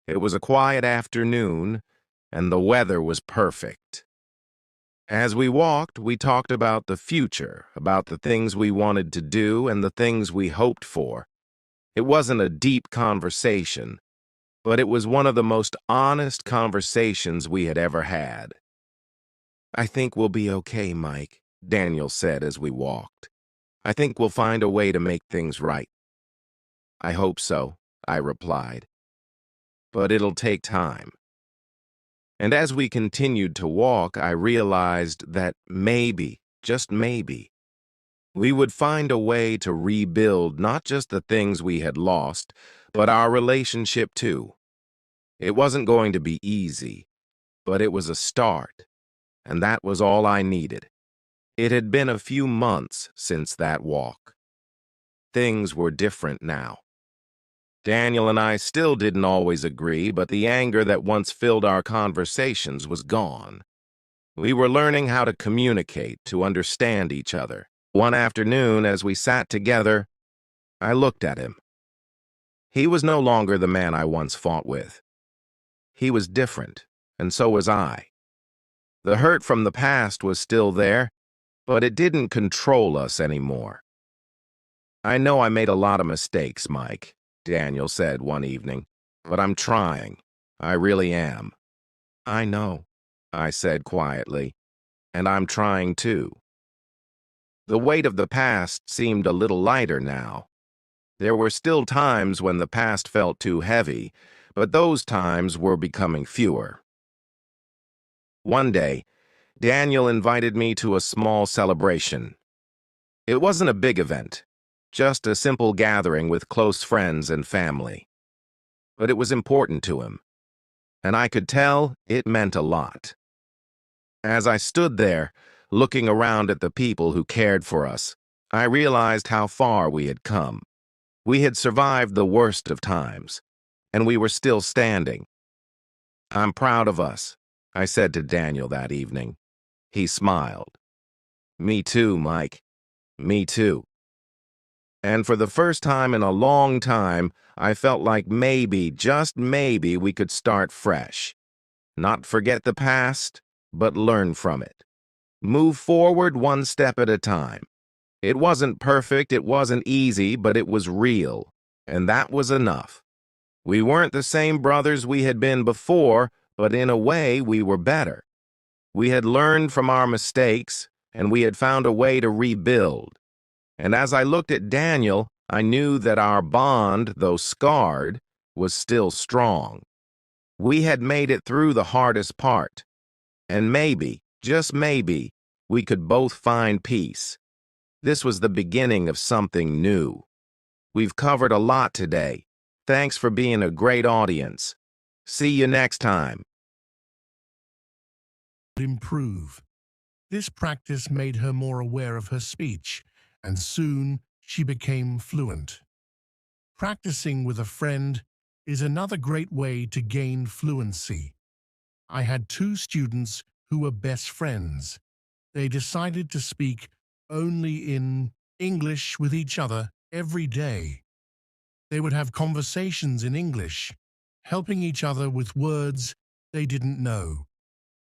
It was a quiet afternoon, and the weather was perfect. As we walked, we talked about the future, about the things we wanted to do and the things we hoped for. It wasn't a deep conversation, but it was one of the most honest conversations we had ever had. I think we'll be okay, Mike, Daniel said as we walked. I think we'll find a way to make things right. I hope so, I replied. But it'll take time. And as we continued to walk, I realized that maybe, just maybe, we would find a way to rebuild not just the things we had lost, but our relationship too. It wasn't going to be easy, but it was a start, and that was all I needed. It had been a few months since that walk. Things were different now. Daniel and I still didn't always agree, but the anger that once filled our conversations was gone. We were learning how to communicate, to understand each other. One afternoon, as we sat together, I looked at him. He was no longer the man I once fought with. He was different, and so was I. The hurt from the past was still there, but it didn't control us anymore. I know I made a lot of mistakes, Mike, Daniel said one evening, but I'm trying. I really am. I know. I said quietly, and I'm trying too. The weight of the past seemed a little lighter now. There were still times when the past felt too heavy, but those times were becoming fewer. One day, Daniel invited me to a small celebration. It wasn't a big event, just a simple gathering with close friends and family. But it was important to him, and I could tell it meant a lot. As I stood there, looking around at the people who cared for us, I realized how far we had come. We had survived the worst of times, and we were still standing. "I'm proud of us," I said to Daniel that evening. He smiled. "Me too, Mike. Me too." And for the first time in a long time, I felt like maybe, just maybe, we could start fresh. Not forget the past, but learn from it. Move forward one step at a time. It wasn't perfect, it wasn't easy, but it was real, and that was enough. We weren't the same brothers we had been before, but in a way we were better. We had learned from our mistakes, and we had found a way to rebuild. And as I looked at Daniel, I knew that our bond, though scarred, was still strong. We had made it through the hardest part, and maybe, just maybe, we could both find peace. This was the beginning of something new. We've covered a lot today. Thanks for being a great audience. See you next time. Improve. This practice made her more aware of her speech, and soon she became fluent. Practicing with a friend is another great way to gain fluency. I had two students who were best friends. They decided to speak only in English with each other every day. They would have conversations in English, helping each other with words they didn't know.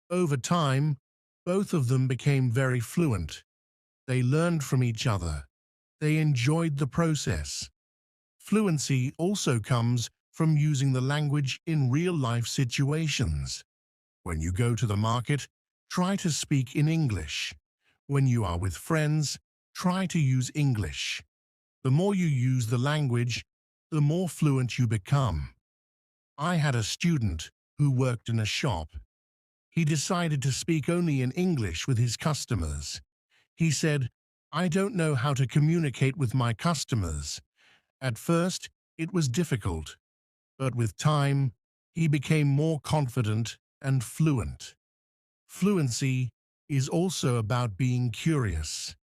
Over time, both of them became very fluent. They learned from each other. They enjoyed the process. Fluency also comes from using the language in real-life situations. When you go to the market, try to speak in English. When you are with friends, try to use English. The more you use the language, the more fluent you become. I had a student who worked in a shop. He decided to speak only in English with his customers. He said, "I don't know how to communicate with my customers." At first, it was difficult, but with time, he became more confident and fluent. Fluency is also about being curious.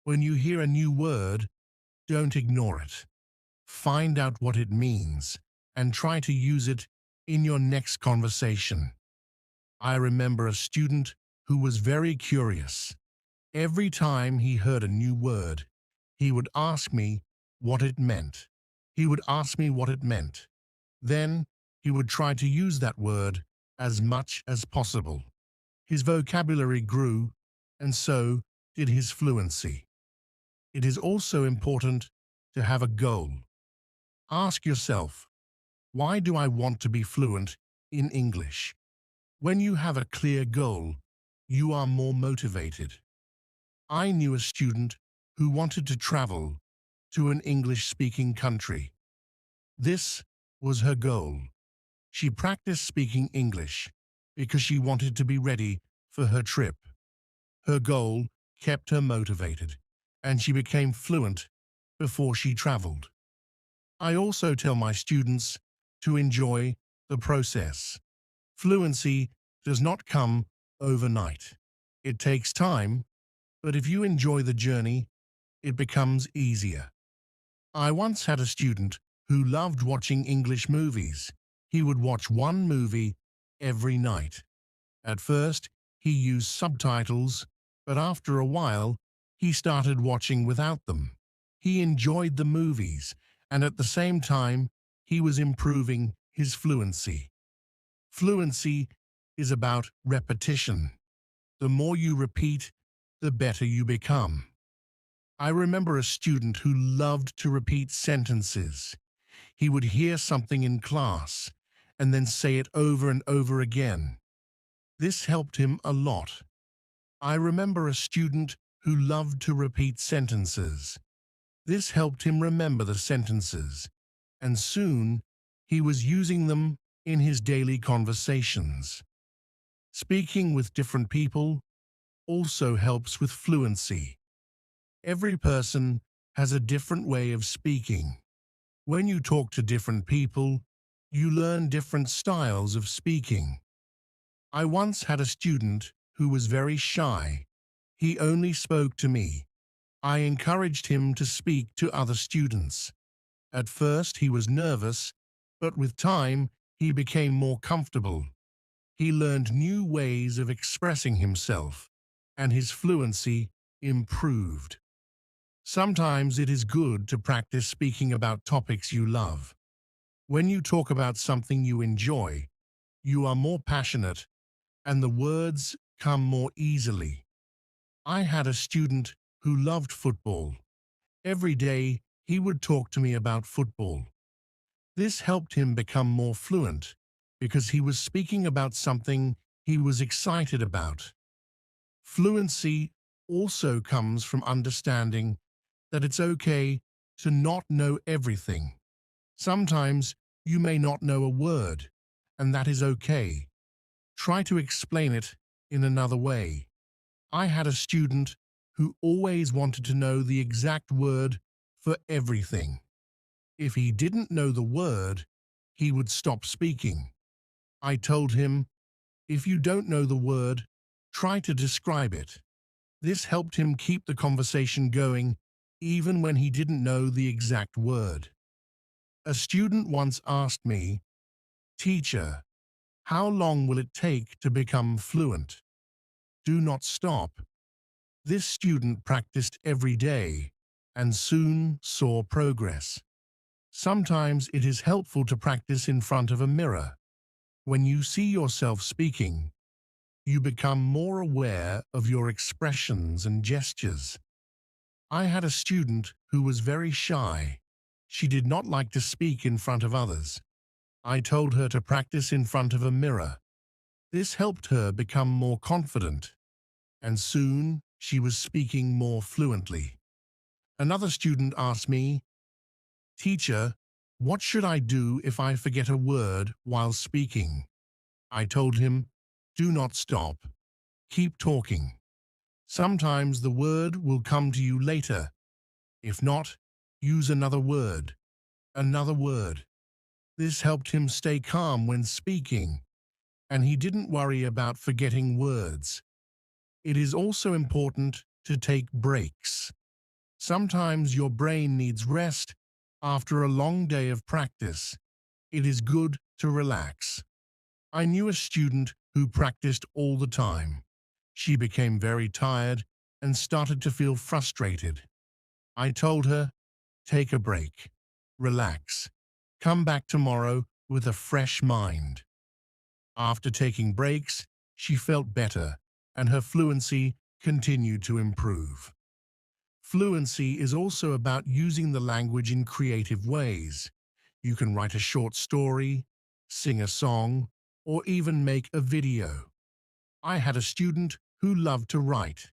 When you hear a new word, don't ignore it. Find out what it means and try to use it in your next conversation. I remember a student who was very curious. Every time he heard a new word, he would ask me what it meant. Then he would try to use that word as much as possible. His vocabulary grew, and so did his fluency. It is also important to have a goal. Ask yourself, why do I want to be fluent in English? When you have a clear goal, you are more motivated. I knew a student who wanted to travel to an English-speaking country. This was her goal. She practiced speaking English because she wanted to be ready for her trip. Her goal kept her motivated, and she became fluent before she traveled. I also tell my students to enjoy the process. Fluency does not come overnight. It takes time, but if you enjoy the journey, it becomes easier. I once had a student who loved watching English movies. He would watch one movie every night. At first, he used subtitles, but after a while, he started watching without them. He enjoyed the movies, and at the same time, he was improving his fluency. Fluency is about repetition. The more you repeat, the better you become. I remember a student who loved to repeat sentences. He would hear something in class and then say it over and over again. This helped him a lot. I remember a student who loved to repeat sentences. This helped him remember the sentences, and soon he was using them in his daily conversations. Speaking with different people also helps with fluency. Every person has a different way of speaking. When you talk to different people, you learn different styles of speaking. I once had a student who was very shy. He only spoke to me. I encouraged him to speak to other students. At first he was nervous, but with time he became more comfortable. He learned new ways of expressing himself, and his fluency improved. Sometimes it is good to practice speaking about topics you love. When you talk about something you enjoy, you are more passionate and the words come more easily. I had a student who loved football. Every day he would talk to me about football. This helped him become more fluent because he was speaking about something he was excited about. Fluency also comes from understanding that it's okay to not know everything. Sometimes you may not know a word, and that is okay. Try to explain it in another way. I had a student who always wanted to know the exact word for everything. If he didn't know the word, he would stop speaking. I told him, if you don't know the word, try to describe it. This helped him keep the conversation going even when he didn't know the exact word. A student once asked me, "Teacher, how long will it take to become fluent?" Do not stop. This student practiced every day and soon saw progress. Sometimes it is helpful to practice in front of a mirror. When you see yourself speaking, you become more aware of your expressions and gestures. I had a student who was very shy. She did not like to speak in front of others. I told her to practice in front of a mirror. This helped her become more confident, and soon she was speaking more fluently. Another student asked me, "Teacher, what should I do if I forget a word while speaking?" I told him, "Do not stop. Keep talking. Sometimes the word will come to you later. If not, use another word. Another word." This helped him stay calm when speaking, and he didn't worry about forgetting words. It is also important to take breaks. Sometimes your brain needs rest after a long day of practice. It is good to relax. I knew a student who practiced all the time. She became very tired and started to feel frustrated. I told her, take a break, relax, come back tomorrow with a fresh mind. After taking breaks, she felt better and her fluency continued to improve. Fluency is also about using the language in creative ways. You can write a short story, sing a song, or even make a video. I had a student who loved to write.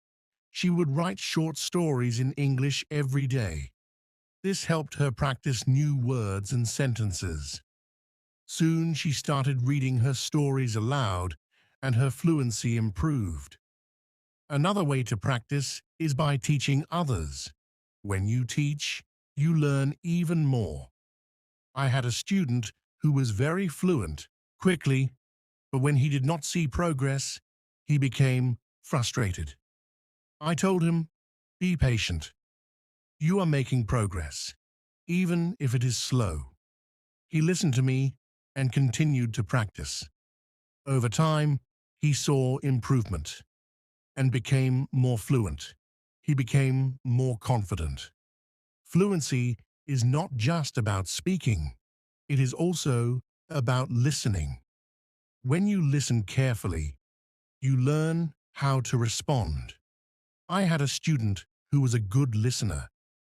She would write short stories in English every day. This helped her practice new words and sentences. Soon she started reading her stories aloud, and her fluency improved. Another way to practice is by teaching others. When you teach, you learn even more. I had a student who was very fluent quickly, but when he did not see progress, he became frustrated. I told him, be patient. You are making progress, even if it is slow. He listened to me and continued to practice. Over time, he saw improvement and became more fluent. He became more confident. Fluency is not just about speaking. It is also about listening. When you listen carefully, you learn how to respond. I had a student who was a good listener.